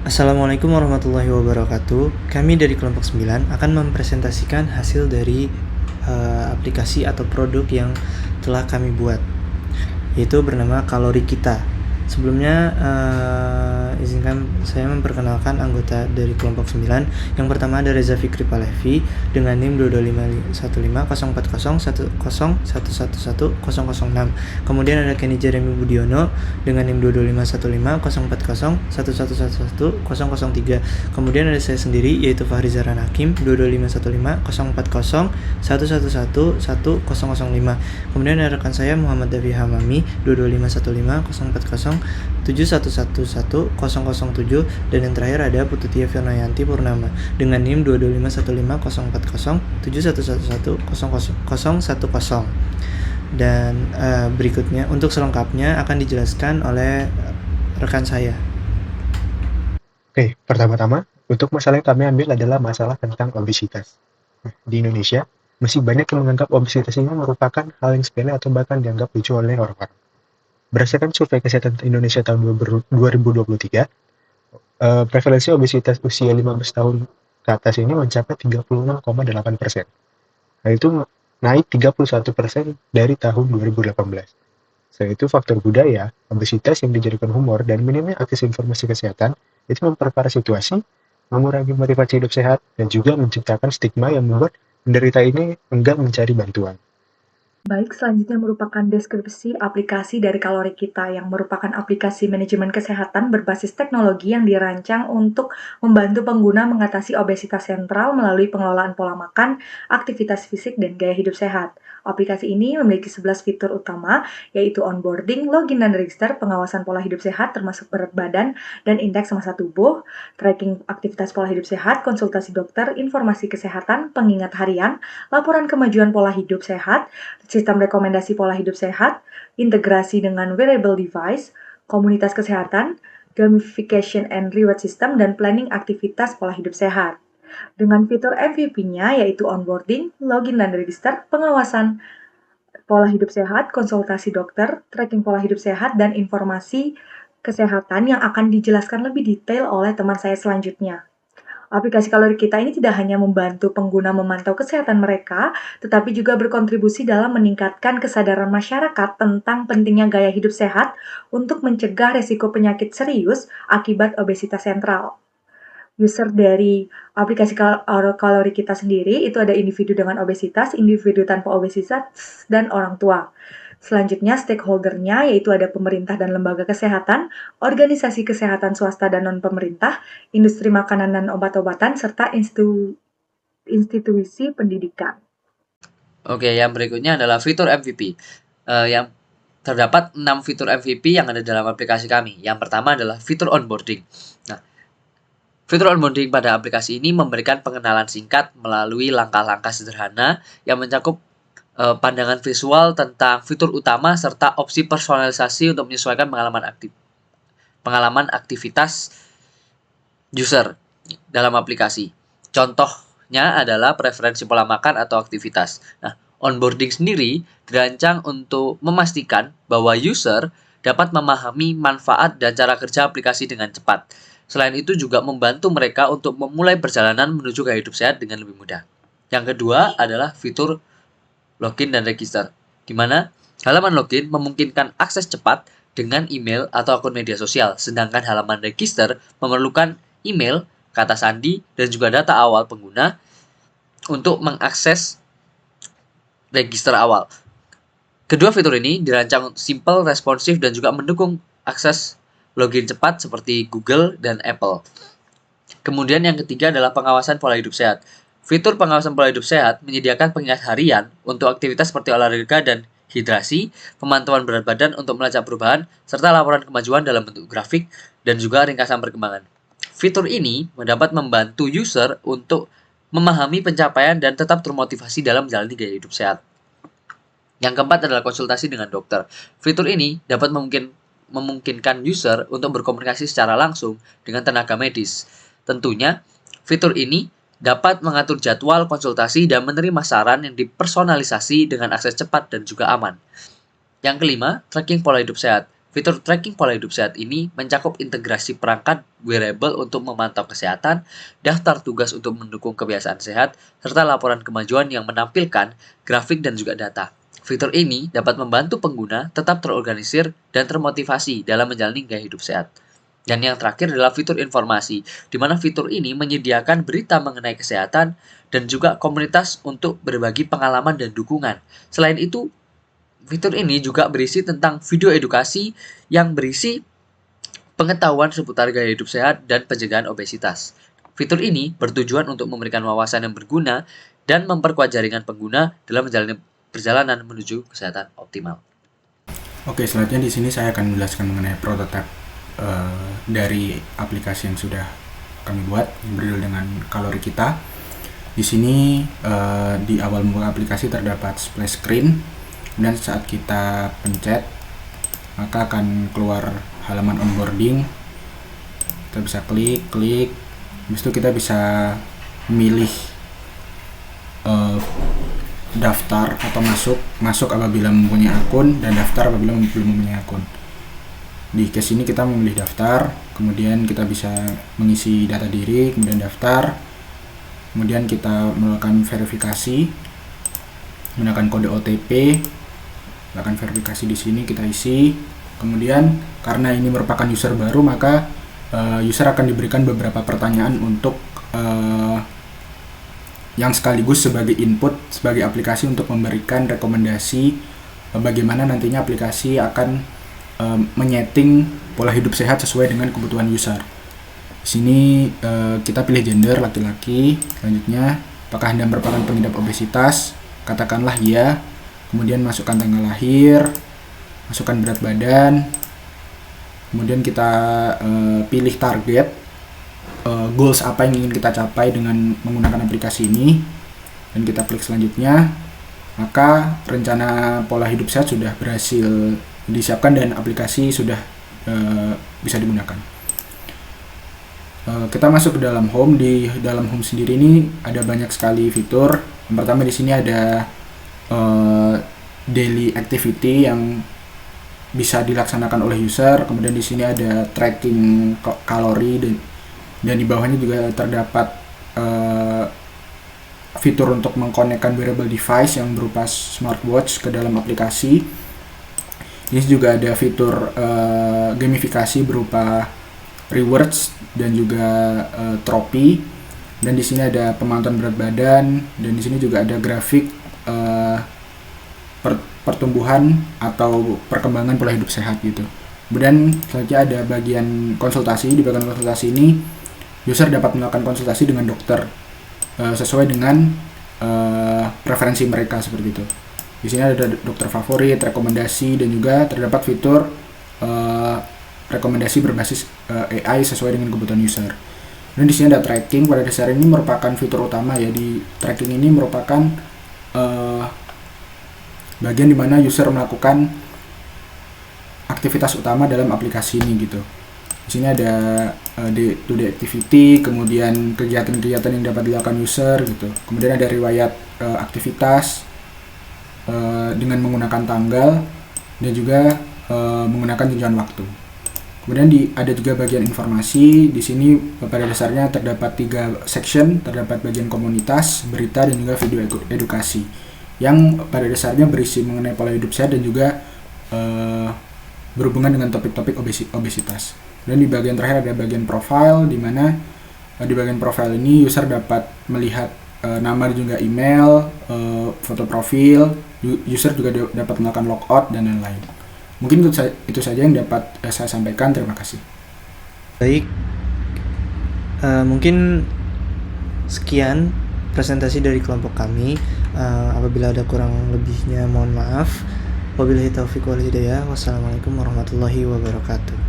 Assalamualaikum warahmatullahi wabarakatuh. Kami dari kelompok 9 akan mempresentasikan hasil dari aplikasi atau produk yang telah kami buat, yaitu bernama Kalori Kita. Sebelumnya izinkan saya memperkenalkan anggota dari kelompok 9. Yang pertama ada Reza Fikri Palevi dengan NIM 22515040101111006. Kemudian ada Kenny Jeremy Budiono dengan NIM 225150401111003. Kemudian ada saya sendiri yaitu Fahri Zahran Hakim 225150401111005. Kemudian ada rekan saya Muhammad Davi Hamami 225150407111007. Dan yang terakhir ada Pututia Firnayanti Purnama dengan NIM 22515040711101010. Dan berikutnya untuk selengkapnya akan dijelaskan oleh rekan saya. Oke, pertama-tama, untuk masalah yang kami ambil adalah masalah tentang obesitas. Di Indonesia, masih banyak yang menganggap obesitas ini merupakan hal yang sepele atau bahkan dianggap lucu oleh orang-orang. Berdasarkan Survei Kesehatan Indonesia tahun 2023, prevalensi obesitas usia 15 tahun ke atas ini mencapai 36,8%. Hal itu naik 31% dari tahun 2018. Selain itu, faktor budaya, obesitas yang dijadikan humor, dan minimnya akses informasi kesehatan itu memperparah situasi, mengurangi motivasi hidup sehat, dan juga menciptakan stigma yang membuat penderita ini enggan mencari bantuan. Baik, selanjutnya merupakan deskripsi aplikasi dari Kalori Kita yang merupakan aplikasi manajemen kesehatan berbasis teknologi yang dirancang untuk membantu pengguna mengatasi obesitas sentral melalui pengelolaan pola makan, aktivitas fisik, dan gaya hidup sehat. Aplikasi ini memiliki 11 fitur utama, yaitu onboarding, login dan register, pengawasan pola hidup sehat termasuk berat badan dan indeks massa tubuh, tracking aktivitas pola hidup sehat, konsultasi dokter, informasi kesehatan, pengingat harian, laporan kemajuan pola hidup sehat, sistem rekomendasi pola hidup sehat, integrasi dengan wearable device, komunitas kesehatan, gamification and reward system, dan planning aktivitas pola hidup sehat. Dengan fitur MVP-nya yaitu onboarding, login dan register, pengawasan pola hidup sehat, konsultasi dokter, tracking pola hidup sehat, dan informasi kesehatan yang akan dijelaskan lebih detail oleh teman saya selanjutnya. Aplikasi Kalori Kita ini tidak hanya membantu pengguna memantau kesehatan mereka, tetapi juga berkontribusi dalam meningkatkan kesadaran masyarakat tentang pentingnya gaya hidup sehat untuk mencegah resiko penyakit serius akibat obesitas sentral. User dari aplikasi Kalori Kita sendiri itu ada individu dengan obesitas, individu tanpa obesitas, dan orang tua. Selanjutnya, stakeholder-nya yaitu ada pemerintah dan lembaga kesehatan, organisasi kesehatan swasta dan non-pemerintah, industri makanan dan obat-obatan, serta institusi pendidikan. Oke, yang berikutnya adalah fitur MVP. Yang terdapat 6 fitur MVP yang ada dalam aplikasi kami. Yang pertama adalah fitur onboarding. Nah, fitur onboarding pada aplikasi ini memberikan pengenalan singkat melalui langkah-langkah sederhana yang mencakup pandangan visual tentang fitur utama serta opsi personalisasi untuk menyesuaikan pengalaman aktivitas user dalam aplikasi. Contohnya adalah preferensi pola makan atau aktivitas. Nah, onboarding sendiri dirancang untuk memastikan bahwa user dapat memahami manfaat dan cara kerja aplikasi dengan cepat. Selain itu juga membantu mereka untuk memulai perjalanan menuju gaya hidup sehat dengan lebih mudah. Yang kedua adalah fitur login dan register, di mana halaman login memungkinkan akses cepat dengan email atau akun media sosial, sedangkan halaman register memerlukan email, kata sandi, dan juga data awal pengguna untuk mengakses register awal. Kedua fitur ini dirancang simple, responsif, dan juga mendukung akses login cepat seperti Google dan Apple. Kemudian yang ketiga adalah pengawasan pola hidup sehat. Fitur pengawasan pola hidup sehat menyediakan pengingat harian untuk aktivitas seperti olahraga dan hidrasi, pemantauan berat badan untuk melacak perubahan, serta laporan kemajuan dalam bentuk grafik dan juga ringkasan perkembangan. Fitur ini dapat membantu user untuk memahami pencapaian dan tetap termotivasi dalam menjalani gaya hidup sehat. Yang keempat adalah konsultasi dengan dokter. Fitur ini dapat memungkinkan user untuk berkomunikasi secara langsung dengan tenaga medis. Tentunya, fitur ini dapat mengatur jadwal konsultasi dan menerima saran yang dipersonalisasi dengan akses cepat dan juga aman. Yang kelima, tracking pola hidup sehat. Fitur tracking pola hidup sehat ini mencakup integrasi perangkat wearable untuk memantau kesehatan, daftar tugas untuk mendukung kebiasaan sehat, serta laporan kemajuan yang menampilkan grafik dan juga data. Fitur ini dapat membantu pengguna tetap terorganisir dan termotivasi dalam menjalani gaya hidup sehat. Dan yang terakhir adalah fitur informasi, di mana fitur ini menyediakan berita mengenai kesehatan dan juga komunitas untuk berbagi pengalaman dan dukungan. Selain itu, fitur ini juga berisi tentang video edukasi yang berisi pengetahuan seputar gaya hidup sehat dan pencegahan obesitas. Fitur ini bertujuan untuk memberikan wawasan yang berguna dan memperkuat jaringan pengguna dalam menjalani perjalanan menuju kesehatan optimal. Oke, selanjutnya di sini saya akan menjelaskan mengenai prototipe dari aplikasi yang sudah kami buat, yang berjudul dengan kalori kita. Di sini di awal membuka aplikasi terdapat splash screen, dan saat kita pencet maka akan keluar halaman onboarding. Kita bisa klik, habis itu kita bisa memilih daftar atau masuk apabila mempunyai akun, dan daftar apabila belum mempunyai akun. Di case ini kita memilih daftar, kemudian kita bisa mengisi data diri, kemudian daftar, kemudian kita melakukan verifikasi menggunakan kode OTP, melakukan verifikasi di sini kita isi. Kemudian karena ini merupakan user baru, maka user akan diberikan beberapa pertanyaan untuk yang sekaligus sebagai input sebagai aplikasi untuk memberikan rekomendasi bagaimana nantinya aplikasi akan menyeting pola hidup sehat sesuai dengan kebutuhan user. Di sini kita pilih gender laki-laki. Selanjutnya, apakah Anda merupakan pengidap obesitas? Katakanlah ya. Kemudian masukkan tanggal lahir, masukkan berat badan. Kemudian kita pilih target, goals apa yang ingin kita capai dengan menggunakan aplikasi ini, dan kita klik selanjutnya. Maka rencana pola hidup sehat sudah berhasil disiapkan dan aplikasi sudah bisa digunakan. Kita masuk ke dalam home. Di dalam home sendiri ini ada banyak sekali fitur. Yang pertama di sini ada daily activity yang bisa dilaksanakan oleh user. Kemudian di sini ada tracking kalori, dan di bawahnya juga terdapat fitur untuk mengkonekkan wearable device yang berupa smartwatch ke dalam aplikasi. Ini juga ada fitur gamifikasi berupa rewards dan juga trofi. Dan di sini ada pemantauan berat badan, dan di sini juga ada grafik pertumbuhan atau perkembangan pola hidup sehat gitu. Kemudian selanjutnya ada bagian konsultasi. Di bagian konsultasi ini user dapat melakukan konsultasi dengan dokter sesuai dengan preferensi mereka seperti itu. Di sini ada dokter favorit, rekomendasi, dan juga terdapat fitur rekomendasi berbasis AI sesuai dengan kebutuhan user. Dan di sini ada tracking. Pada dasarnya ini merupakan fitur utama ya. Di tracking ini merupakan bagian di mana user melakukan aktivitas utama dalam aplikasi ini gitu. Di sini ada day-to-day activity, kemudian kegiatan-kegiatan yang dapat dilakukan user gitu. Kemudian ada riwayat aktivitas dengan menggunakan tanggal, dan juga menggunakan tunjangan waktu. Kemudian ada juga bagian informasi. Di sini pada dasarnya terdapat 3 section, terdapat bagian komunitas, berita, dan juga video edukasi, yang pada dasarnya berisi mengenai pola hidup sehat dan juga berhubungan dengan topik-topik obesitas. Dan di bagian terakhir ada bagian profile, di mana di bagian profile ini user dapat melihat nama dan juga email, foto profil, user juga dapat melakukan logout dan lain-lain. Mungkin itu saja yang dapat saya sampaikan. Terima kasih. Baik, mungkin sekian presentasi dari kelompok kami. Apabila ada kurang lebihnya mohon maaf. Wabillahi taufiq wal hidayah. Wassalamualaikum warahmatullahi wabarakatuh.